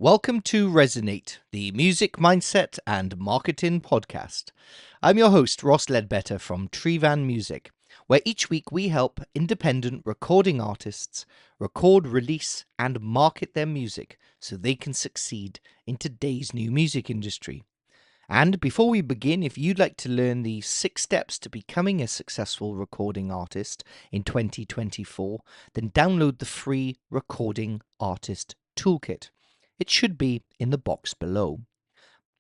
Welcome to Resonate, the music mindset and marketing podcast. I'm your host, Ross Ledbetter from Tryfan Music, where each week we help independent recording artists record, release, and market their music so they can succeed in today's new music industry. And before we begin, if you'd like to learn the 6 steps to becoming a successful recording artist in 2024, then download the free Recording Artist Toolkit. It should be in the box below.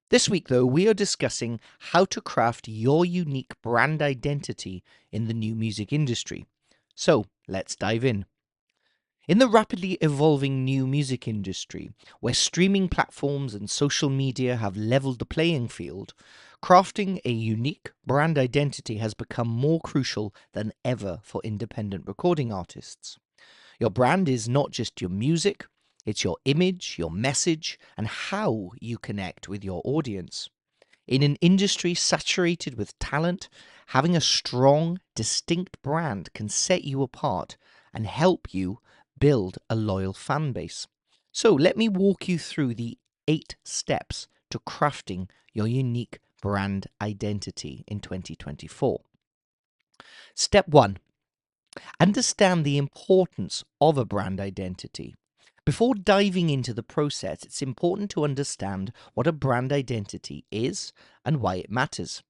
This week, though, we are discussing how to craft your unique brand identity in the new music industry. So let's dive in. In the rapidly evolving new music industry, where streaming platforms and social media have leveled the playing field, crafting a unique brand identity has become more crucial than ever for independent recording artists. Your brand is not just your music, it's your image, your message, and how you connect with your audience. In an industry saturated with talent, having a strong, distinct brand can set you apart and help you build a loyal fan base. So let me walk you through the 8 steps to crafting your unique brand identity in 2024. Step 1. Understand the importance of a brand identity. Before diving into the process, it's important to understand what a brand identity is and why it matters.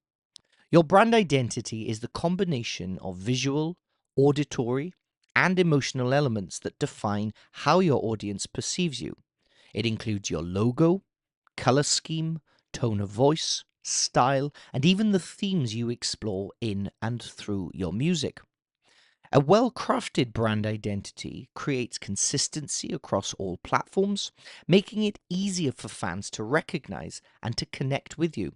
Your brand identity is the combination of visual, auditory, and emotional elements that define how your audience perceives you. It includes your logo, color scheme, tone of voice, style, and even the themes you explore in and through your music. A well-crafted brand identity creates consistency across all platforms, making it easier for fans to recognize and to connect with you.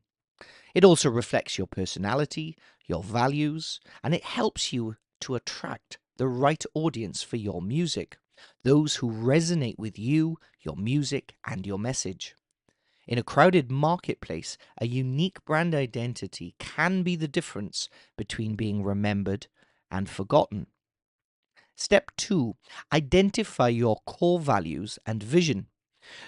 It also reflects your personality, your values, and it helps you to attract the right audience for your music, those who resonate with you, your music, and your message. In a crowded marketplace, a unique brand identity can be the difference between being remembered and forgotten. Step 2. Identify your core values and vision.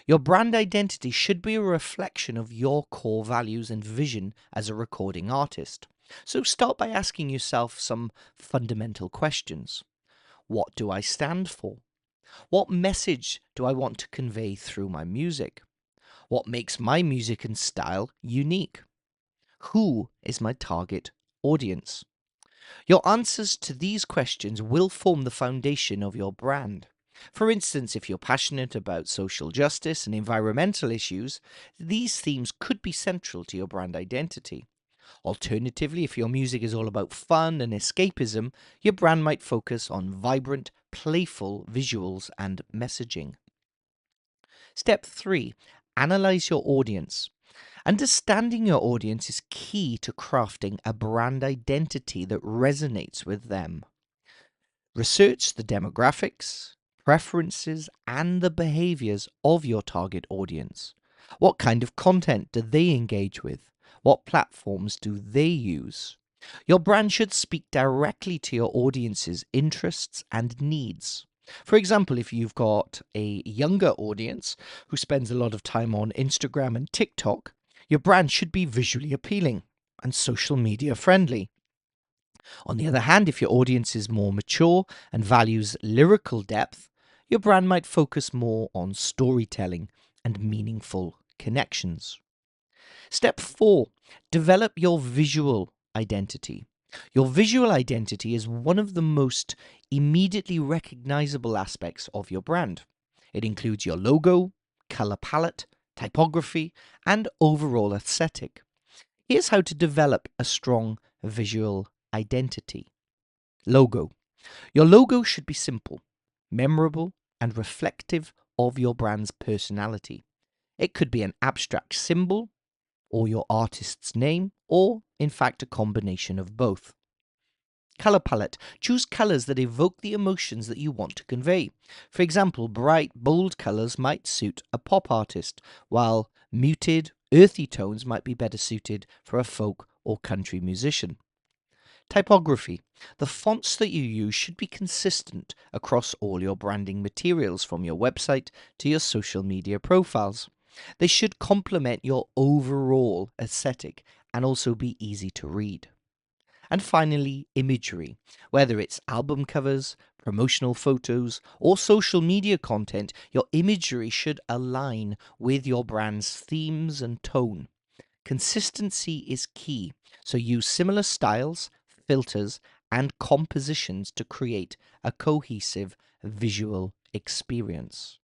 Your brand identity should be a reflection of your core values and vision as a recording artist. So start by asking yourself some fundamental questions. What do I stand for? What message do I want to convey through my music? What makes my music and style unique? Who is my target audience? Your answers to these questions will form the foundation of your brand. For instance, if you're passionate about social justice and environmental issues, these themes could be central to your brand identity. Alternatively, if your music is all about fun and escapism, your brand might focus on vibrant, playful visuals and messaging. Step 3. Analyze your audience. Understanding your audience is key to crafting a brand identity that resonates with them. Research the demographics, preferences, and the behaviors of your target audience. What kind of content do they engage with? What platforms do they use? Your brand should speak directly to your audience's interests and needs. For example, if you've got a younger audience who spends a lot of time on Instagram and TikTok, your brand should be visually appealing and social media friendly. On the other hand, if your audience is more mature and values lyrical depth, your brand might focus more on storytelling and meaningful connections. Step 4. Develop your visual identity. Your visual identity is one of the most immediately recognizable aspects of your brand. It includes your logo, color palette, typography, and overall aesthetic. Here's how to develop a strong visual identity. Logo. Your logo should be simple, memorable, and reflective of your brand's personality. It could be an abstract symbol, or your artist's name, or in fact a combination of both. Color palette. Choose colors that evoke the emotions that you want to convey. For example, bright, bold colors might suit a pop artist, while muted, earthy tones might be better suited for a folk or country musician. Typography. The fonts that you use should be consistent across all your branding materials, from your website to your social media profiles. They should complement your overall aesthetic and also be easy to read. And finally, imagery. Whether it's album covers, promotional photos, or social media content, your imagery should align with your brand's themes and tone. Consistency is key, so use similar styles, filters, and compositions to create a cohesive visual experience.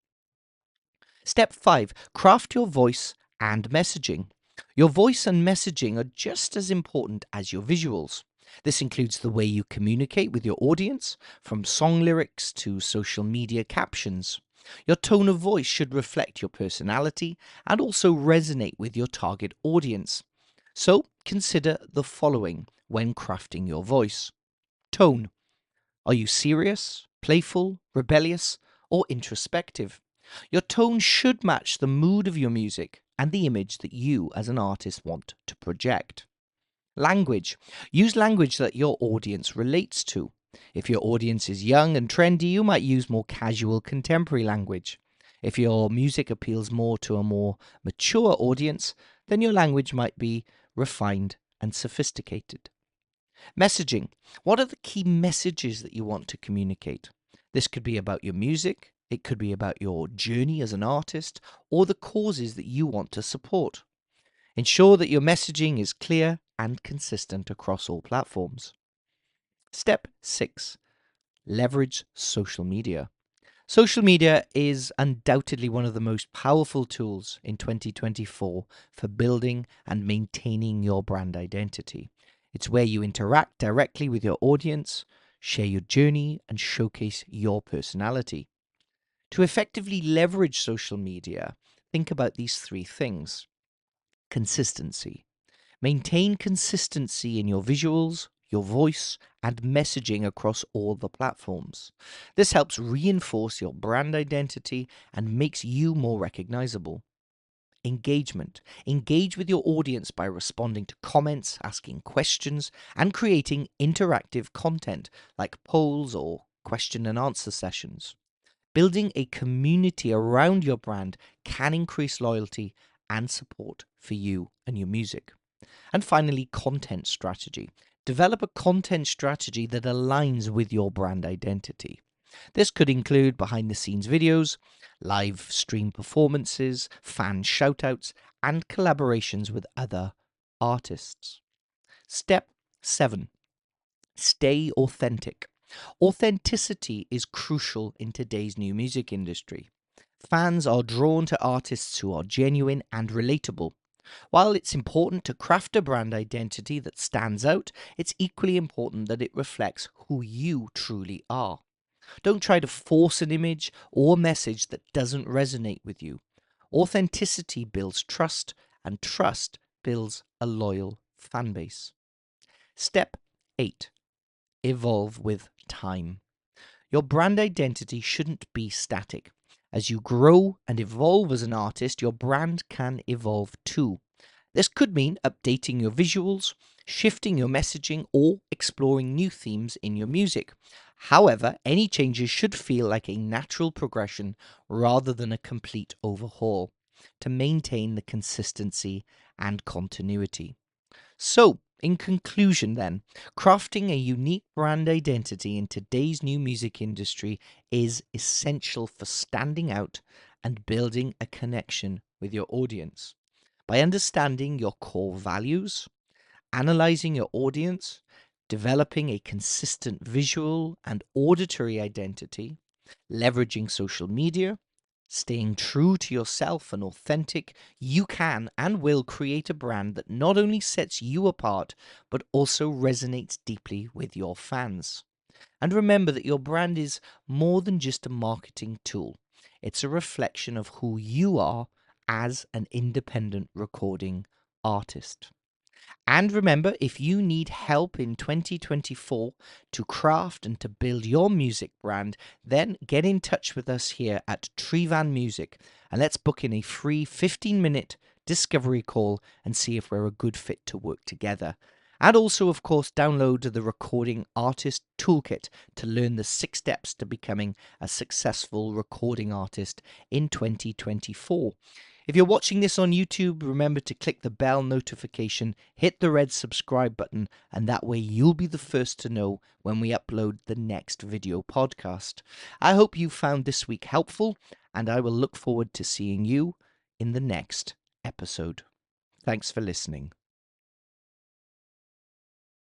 Step 5. Craft your voice and messaging. Your voice and messaging are just as important as your visuals. This includes the way you communicate with your audience, from song lyrics to social media captions. Your tone of voice should reflect your personality and also resonate with your target audience. So consider the following when crafting your voice. Tone. Are you serious, playful, rebellious, or introspective? Your tone should match the mood of your music and the image that you as an artist want to project. Language. Use language that your audience relates to. If your audience is young and trendy, you might use more casual contemporary language. If your music appeals more to a more mature audience, then your language might be refined and sophisticated. Messaging. What are the key messages that you want to communicate? This could be about your music, it could be about your journey as an artist, or the causes that you want to support. Ensure that your messaging is clear and consistent across all platforms. Step 6. Leverage social media. Social media is undoubtedly one of the most powerful tools in 2024 for building and maintaining your brand identity. It's where you interact directly with your audience, share your journey, and showcase your personality. To effectively leverage social media, think about these three things. Consistency. Maintain consistency in your visuals, your voice, and messaging across all the platforms. This helps reinforce your brand identity and makes you more recognizable. Engagement. Engage with your audience by responding to comments, asking questions, and creating interactive content like polls or question and answer sessions. Building a community around your brand can increase loyalty and support for you and your music. And finally, content strategy. Develop a content strategy that aligns with your brand identity. This could include behind the scenes videos, live stream performances, fan shoutouts, and collaborations with other artists. Step 7. Stay authentic. Authenticity is crucial in today's new music industry. Fans are drawn to artists who are genuine and relatable. While it's important to craft a brand identity that stands out, it's equally important that it reflects who you truly are. Don't try to force an image or message that doesn't resonate with you. Authenticity builds trust, and trust builds a loyal fan base. Step 8. Evolve with time. Your brand identity shouldn't be static. As you grow and evolve as an artist, your brand can evolve too. This could mean updating your visuals, shifting your messaging, or exploring new themes in your music. However, any changes should feel like a natural progression rather than a complete overhaul to maintain the consistency and continuity. So, in conclusion, then, crafting a unique brand identity in today's new music industry is essential for standing out and building a connection with your audience. By understanding your core values, analyzing your audience, developing a consistent visual and auditory identity, leveraging social media, staying true to yourself and authentic, you can and will create a brand that not only sets you apart, but also resonates deeply with your fans. And remember that your brand is more than just a marketing tool. It's a reflection of who you are as an independent recording artist. And remember, if you need help in 2024 to craft and to build your music brand, then get in touch with us here at Tryfan Music and let's book in a free 15-minute discovery call and see if we're a good fit to work together. And also, of course, download the Recording Artist Toolkit to learn the 6 steps to becoming a successful recording artist in 2024. If you're watching this on YouTube, remember to click the bell notification, hit the red subscribe button, and that way you'll be the first to know when we upload the next video podcast. I hope you found this week helpful, and I will look forward to seeing you in the next episode. Thanks for listening.